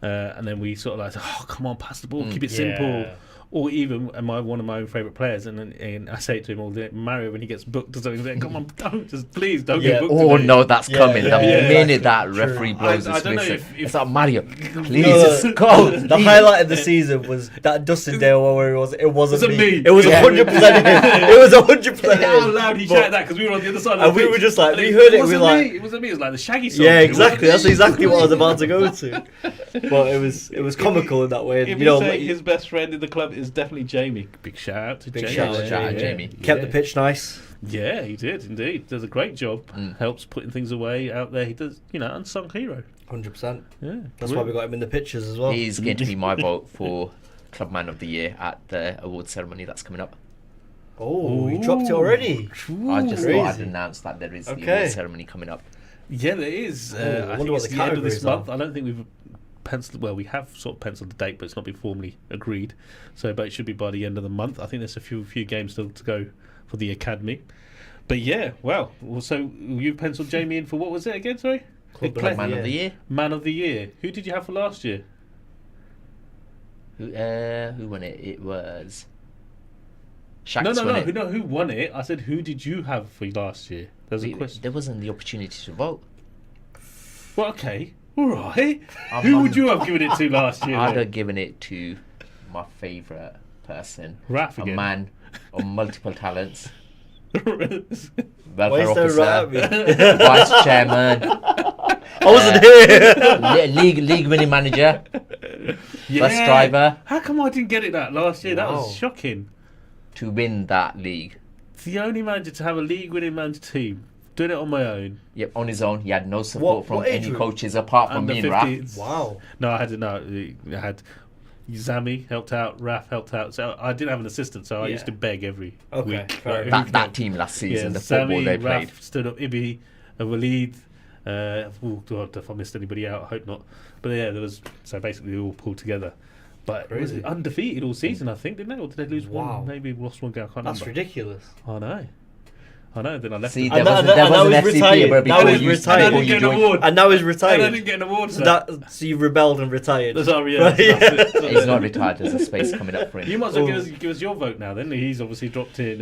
and then we sort of like, oh, come on, pass the ball, keep it simple. Or even one of my own favourite players, and I say it to him all the time, Mario, when he gets booked or something, come on, please don't get booked. Oh no, that's coming. The minute that referee blows his whistle, it's like, Mario, please just go. The highlight of the season was that Dustin Dale where it wasn't me. It was 100% him. It was 100% him. How loud he shouted that because we were on the other side of the pitch. And we were just like, we heard it, we were like... It wasn't me, it was like the Shaggy song. Yeah, exactly, that's exactly what I was about to go to. But it was comical in that way. If you say his best friend in the club is definitely Jamie. Big shout out to Jamie. Shout out Jamie. Kept the pitch nice. Yeah, he did indeed. Does a great job. Helps putting things away out there. He does, unsung hero. 100%. Yeah, that's why we got him in the pictures as well. He's going to be my vote for Club Man of the Year at the award ceremony that's coming up. Oh, you dropped it already. I just Crazy. thought I'd announce that there is the award ceremony coming up. Yeah, there is. I think it's the end of this month. I don't think we've penciled. Well, we have sort of penciled the date, but it's not been formally agreed. So, but it should be by the end of the month. I think there's a few games still to go for the academy. But yeah, well, so you penciled Jamie in for what was it again? Sorry, Man of the Year. Man of the Year. Who did you have for last year? Who won it? It was Shaq's No. Who won it? I said, who did you have for last year? There's a question. There wasn't the opportunity to vote. Well, okay, all right. Who would you have given it to last year? I'd have given it to my favourite person, Raph again. A man of multiple talents. Why is there Vice chairman. I wasn't here. League winning manager. Bus driver. How come I didn't get it that last year? That was shocking. To win that league. It's the only manager to have a league winning manager team. Doing it on my own. Yep, on his own. He had no support from any coaches apart from me and Raph. Wow. No, I had Zami helped out, Raph helped out. So I didn't have an assistant, so I used to beg every week. That team last season, the football they played. Raph stood up, Ibi, Walid. God, if I missed anybody out, I hope not. But yeah, there was basically they all pulled together. But it was undefeated all season, I think, didn't they? Or did they lose one? Maybe lost one game. I can't remember. That's ridiculous. I know. Then I left. See, there was an FCP where now he's retired. And now he's retired. And I didn't get an award. So you rebelled and retired. Sorry, He's not retired. There's a space coming up for him. You might as well give us your vote now. Then he's obviously dropped in.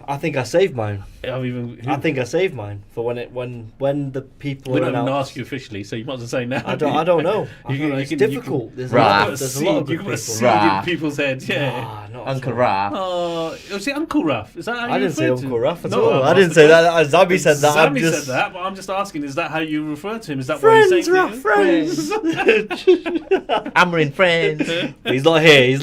I think I saved mine. I think I saved mine for when the people. We don't even ask you officially, so you might as well say now. I don't know. It's difficult. There's a lot of good people. In people's heads. Yeah. Uncle Raph. Oh, was it Uncle Raph? Is that how you I didn't say referred to Uncle him? Raph at all. I didn't say that. Zabby said that. Sammy said that, but I'm just asking, is that how you refer to him? Is that friends, what he's saying? Friends. Amarin friends. He's not here.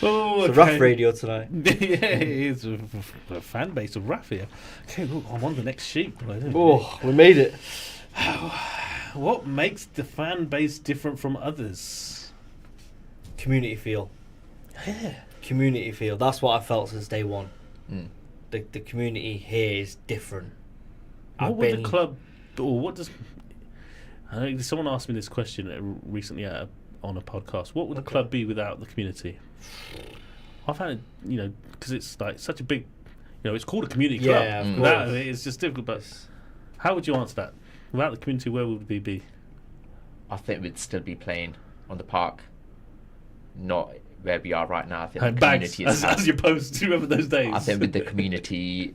Oh, it's a Raph radio tonight. Yeah, it's a fan base of Raph here. Okay, look, I'm on the next sheet. Oh, we made it. What makes the fan base different from others? Community feel. Yeah. Community feel. That's what I felt since day one. Mm. The community here is different. What would the club, or what does? I know someone asked me this question recently on a podcast. What would the club be without the community? I found it, because it's like such a big, it's called a community club. Yeah, of course. Without it, it's just difficult. But how would you answer that? Without the community, where would we be? I think we'd still be playing on the park, not where we are right now. I think and the bags, community as opposed to remember those days. I think with the community,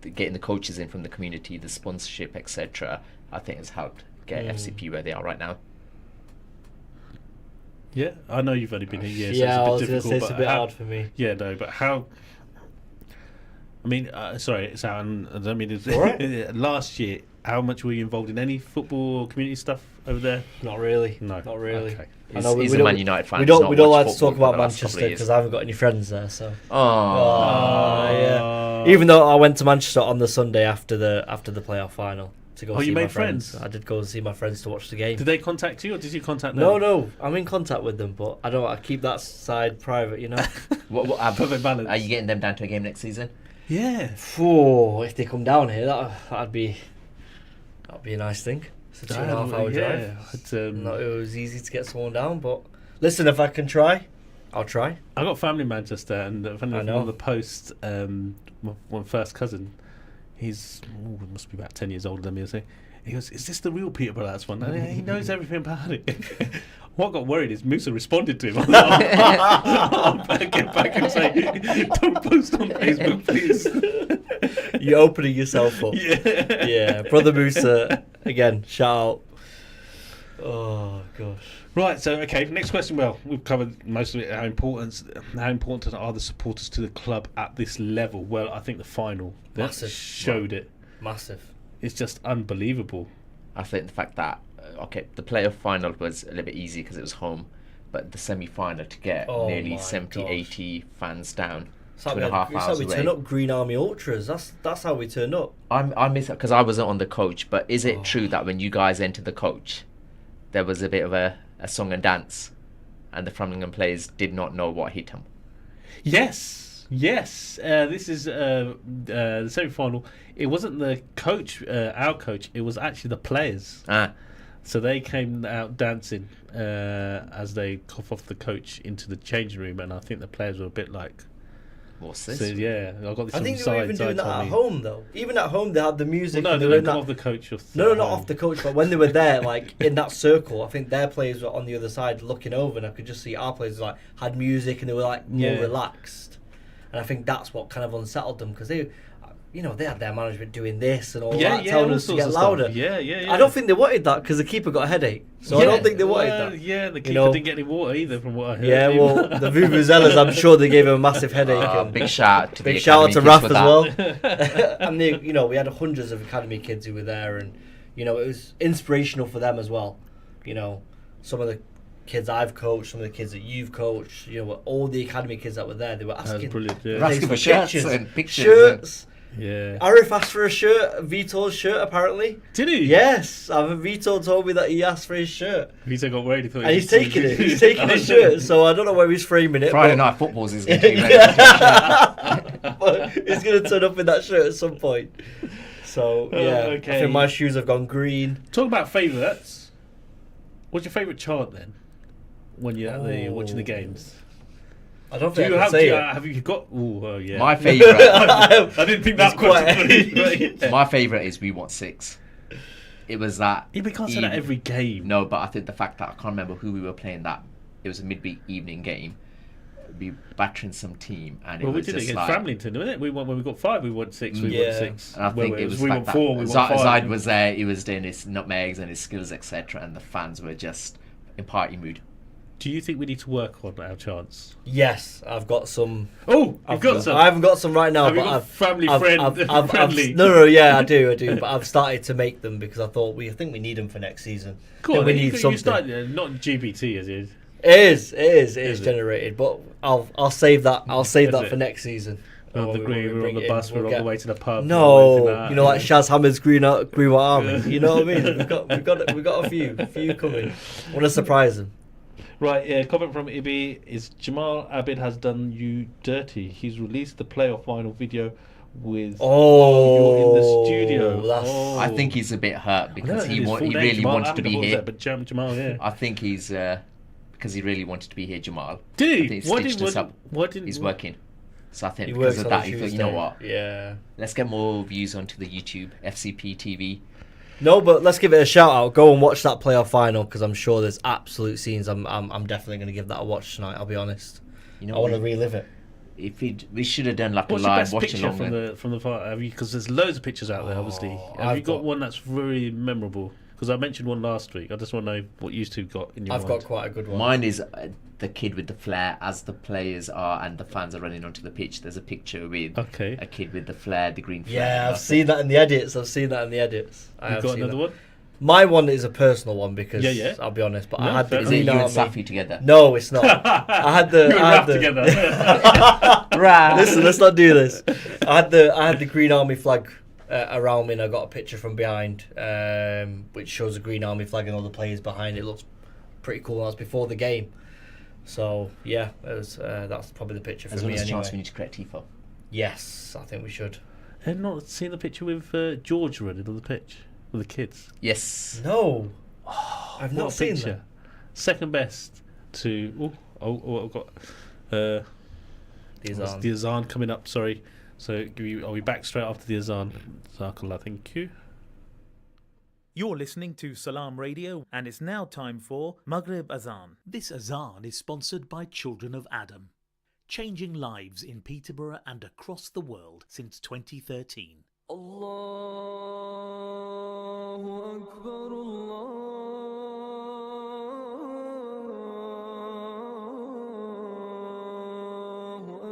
getting the coaches in from the community, the sponsorship, etc., I think has helped get FCP where they are right now. Yeah, I know you've only been here. Yeah, so it's a bit difficult. It's a bit hard for me. Yeah, no, but how? I mean, sorry, it's out. I don't mean it's all right. Last year, how much were you involved in any football or community stuff over there? Not really. No, not really. Okay. He's a Man United fan. We don't like to talk about Manchester because I haven't got any friends there. So. Oh, yeah. Even though I went to Manchester on the Sunday after the playoff final to go. You made friends? I did go and see my friends to watch the game. Did they contact you, or did you contact them? No. I'm in contact with them, but I keep that side private. What perfect balance. Are you getting them down to a game next season? Yeah. If they come down here, that'd be a nice thing. It's a 2.5 hour drive. It was easy to get someone down, but listen, if I can try, I'll try. I got family in Manchester, and one of the posts, my first cousin, he's must be about 10 years older than me. So he goes, "Is this the real Peterborough lads one?" And he knows everything about it. What got worried is Musa responded to him. I'll get back and say, "Don't post on Facebook, please." You're opening yourself up. Yeah, brother Musa again. Shout out. Oh gosh. Right. So okay. Next question. Well, we've covered most of it. How important are the supporters to the club at this level? Well, I think the final showed it. Massive. It's just unbelievable. I think the fact that the playoff final was a little bit easy because it was home, but the semi-final to get nearly 70-80 fans down. 2.5 hours away. We turn up Green Army Ultras. That's how we turn up. I miss it because I wasn't on the coach. But is it true that when you guys entered the coach, there was a bit of a song and dance, and the Framingham players did not know what hit them? Yes. This is the semi-final. It wasn't the coach, our coach. It was actually the players. So they came out dancing as they cough off the coach into the changing room, and I think the players were a bit like, "What's this?" So, yeah, I got this. I think they side, were even doing that at me. home though. Even at home, they had the music. Well, no, they didn't come off the coach. No, not off the coach. But when they were there, like in that circle, I think their players were on the other side looking over, and I could just see our players like had music and they were like more relaxed. And I think that's what kind of unsettled them because they had their management doing this and all that, telling us to get louder. Yeah. I don't think they wanted that because the keeper got a headache. So I don't think they wanted that. Yeah, the keeper didn't get any water either, from what I heard. Yeah, well, the Vuvuzelas, I'm sure they gave him a massive headache. Big shout out to big shout out to Raf as well. And we had hundreds of academy kids who were there, and it was inspirational for them as well. Some of the kids I've coached, some of the kids that you've coached, all the academy kids that were there, they were asking, asking for shirts and pictures. Shirts. Yeah. Arif asked for a shirt, Vito's shirt apparently. Did he? Yes. Vito told me that he asked for his shirt. Vito got worried. And he's taking it. He's taking his shirt, so I don't know where he's framing it. Friday Night Football's is going to be ready. But he's going to turn up in that shirt at some point. So, yeah. Okay. I think my shoes have gone green. Talk about favourites. What's your favourite chant then? When you're watching the games? I don't think I can say it. Have you got... Oh, yeah. My favourite... I didn't think that question. My favourite is We Want 6. It was that... Yeah, we can't say that every game. No, but I think the fact that I can't remember who we were playing that. It was a midweek evening game. We battering some team, and we did it against Framlington, didn't it? When we got 5, we won 6. We won 6. And I think it was we won 4. We won 5. Zaid was there. He was doing his nutmegs and his skills, etc. And the fans were just in party mood. Do you think we need to work on our chants? Yes, I've got some. Oh, I've got some. I haven't got some right now, Have but you got I've friendly. No, yeah, I do. But I've started to make them because I think we need them for next season. Cool. We need something. You started, not GBT, is it? It is generated, but I'll save that. I'll save that for next season. We're on the bus. We're on the way to the pub. No, like Shaz Hammond's Green White Army. You know what I mean? We've got a few coming. I want to surprise them. Right, comment from Ibi is Jamal Abid has done you dirty. He's released the playoff final video with you're in the studio. I think he's a bit hurt because he really wanted to be here. But Jamal, yeah. I think he's because he really wanted to be here, Jamal. Did he? He's working. So I think because of that, he thought, you know what? Yeah. Let's get more views onto the YouTube, FCP TV. No, but let's give it a shout out. Go and watch that playoff final because I'm sure there's absolute scenes. I'm definitely going to give that a watch tonight. I'll be honest. I want to relive it. We should have done like What's a live your best watch picture along from the far? Because there's loads of pictures out there. Obviously, have you got one that's very memorable? Because I mentioned one last week. I just want to know what you two got in your mind. I've got quite a good one. Mine is the kid with the flare as the players are and the fans are running onto the pitch. There's a picture with a kid with the flare, the green flare. Yeah, I've seen that in the edits. You've got another one? My one is a personal one because I'll be honest, but I had the Is it you and Safi together? No, it's not. I had the together. Listen, let's not do this. I had the Green Army flag around me, and I got a picture from behind, which shows the Green Army flag and all the players behind it. Looks pretty cool. That was before the game, so yeah, it was. That's probably the picture for me. As anyway. chance we need to create TIFO. Yes, I think we should. Have you not seen the picture with George running on the pitch with the kids? Yes. No, I've not seen that. Second best to. I've got the Azan. The Azan coming up. Sorry. So are we back straight after the Azan? Zakallah, thank you. You're listening to Salaam Radio, and it's now time for Maghrib Azan. This Azan is sponsored by Children of Adam, changing lives in Peterborough and across the world since 2013. Allahu Akbar, Allahu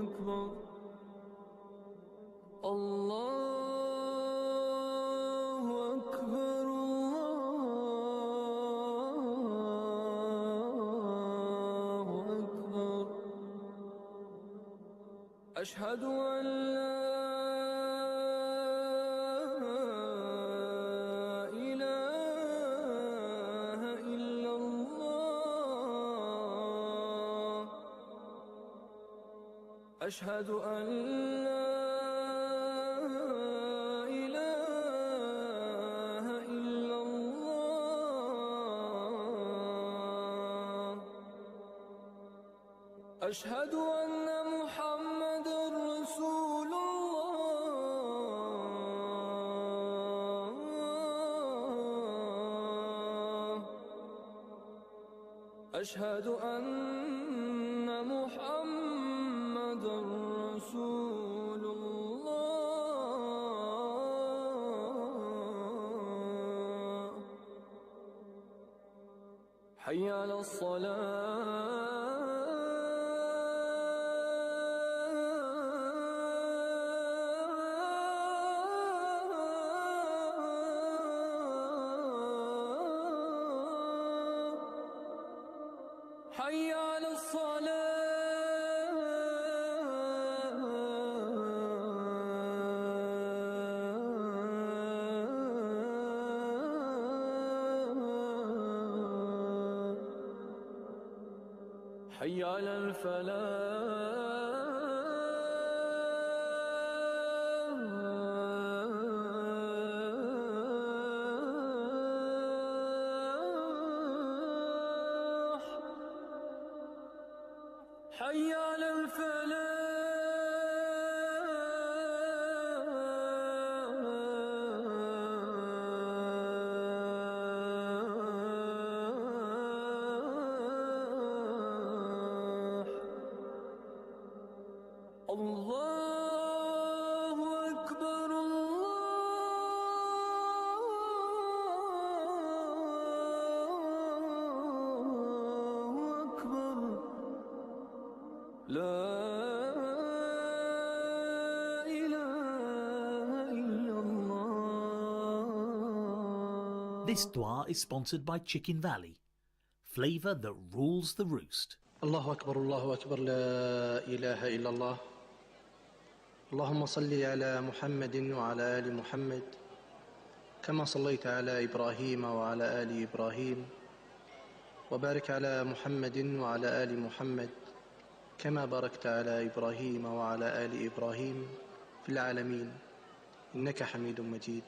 Akbar. أشهد أن لا إله إلا الله أشهد أن لا إله إلا الله أشهد أن محمد رسول الله أشهد أن محمد رسول الله حي على الصلاة حي على الصلاة حي على الفلاح حي على الفلاح الله أكبر الله أكبر لا إله إلا الله. This dua is sponsored by Chicken Valley. Flavor that rules the roost. الله أكبر الله أكبر لا إله إلا الله اللهم صل على محمد وعلى آل محمد كما صليت على إبراهيم وعلى آل إبراهيم وبارك على محمد وعلى آل محمد كما باركت على إبراهيم وعلى آل إبراهيم في العالمين إنك حميد مجيد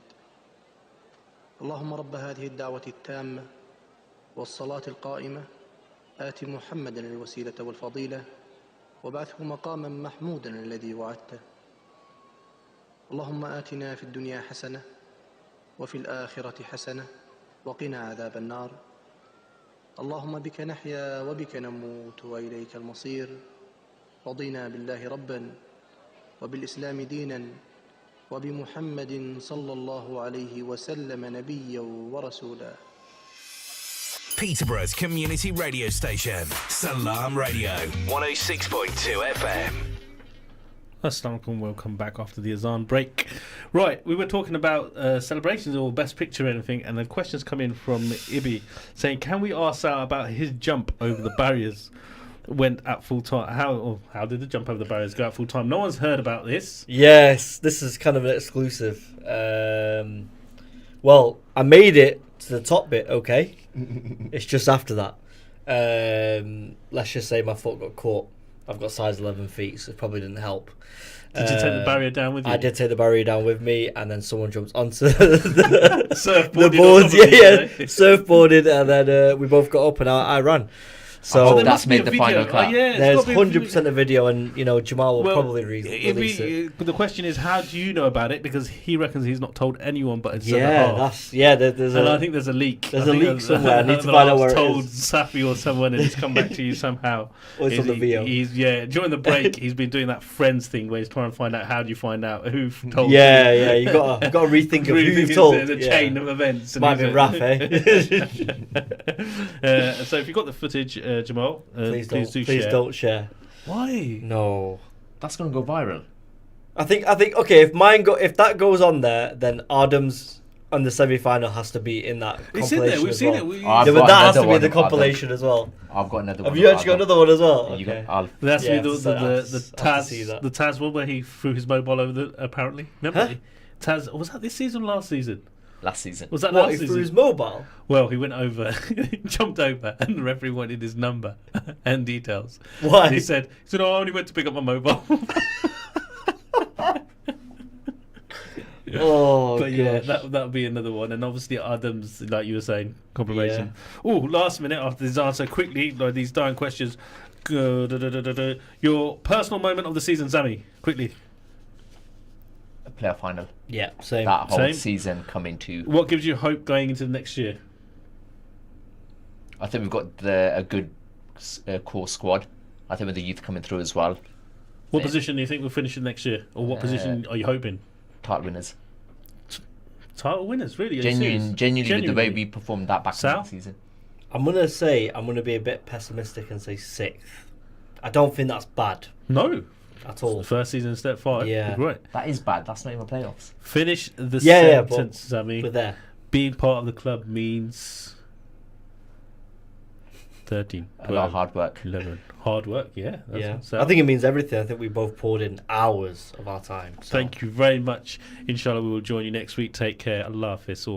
اللهم رب هذه الدعوة التامة والصلاة القائمة آت محمدا الوسيلة والفضيلة وابعثه مقاما محمودا الذي وعدته اللهم آتنا في الدنيا حسنة وفي الآخرة حسنة وقنا عذاب النار اللهم بك نحيا وبك نموت وإليك المصير رضينا بالله ربا وبالإسلام دينا وبمحمد صلى الله عليه وسلم نبيا ورسولا. Peterborough's community radio station, Salaam Radio, 106.2 FM. Assalamu alaikum, welcome back after the Azan break. Right, we were talking about celebrations or best picture or anything, and the questions come in from Ibi saying, can we ask Sal about his jump over the barriers went at full time? How did the jump over the barriers go at full time? No one's heard about this. Yes, this is kind of an exclusive. Well, I made it to the top bit, okay. It's just after that. Let's just say my foot got caught. I've got size 11 feet, so it probably didn't help. Did you take the barrier down with you? I did take the barrier down with me, and then someone jumped onto the boards. Surfboarded, and then we both got up, and I ran. So that's made the final cut. There's 100% a video, and Jamal will probably release it. But the question is, how do you know about it? Because he reckons he's not told anyone, but it's there's and I think there's a leak. There's a leak somewhere. I need to find out where it is. Told Safi or someone, and it's come back to you somehow. Or it's on the video. During the break, he's been doing that Friends thing where he's trying to find out how do you find out who told. Yeah, you got to rethink of who you've told. The chain of events. Might be Raf, So if you've got the footage, Jamal, please don't share. Why? No, that's gonna go viral. I think okay. If that goes on there, then Adam's on the semi-final has to be in that compilation. It's in there. We've seen it. But that has to be in the compilation as well. I've got another one. Have you actually got another one as well? Okay. That's the Taz one where he threw his mobile over the apparently. Remember? Taz, was that this season or last season? last season. Was that What, last he threw season? his mobile? Well, he went over, jumped over, and the referee wanted his number and details. Why? He said, "Oh, I only went to pick up my mobile." Oh, but yeah, gosh. that would be another one. And obviously Adams, like you were saying, confirmation. Oh, last minute after this answer, quickly, like these dying questions. Your personal moment of the season, Sammy, quickly. A playoff final. Yeah, same. That whole Same. season coming to. What gives you hope going into the next year? I think we've got a good core squad. I think with the youth coming through as well. What position do you think we'll finish in next year? Or what position are you hoping? Title winners. Title winners, really? Are you serious? Genuinely, with the way we performed that back in the season. I'm going to be a bit pessimistic and say 6th. I don't think that's bad. No. At all. The first season, step 5. Yeah. Great. That is bad. That's not even playoffs. Finish the Yeah, sentence, Sammy. we're there. Being part of the club means 13. A lot of hard work. 11. Hard work, yeah. That's I think it means everything. I think we both poured in hours of our time. So. Thank you very much. Inshallah, we will join you next week. Take care. Allah Hafiz.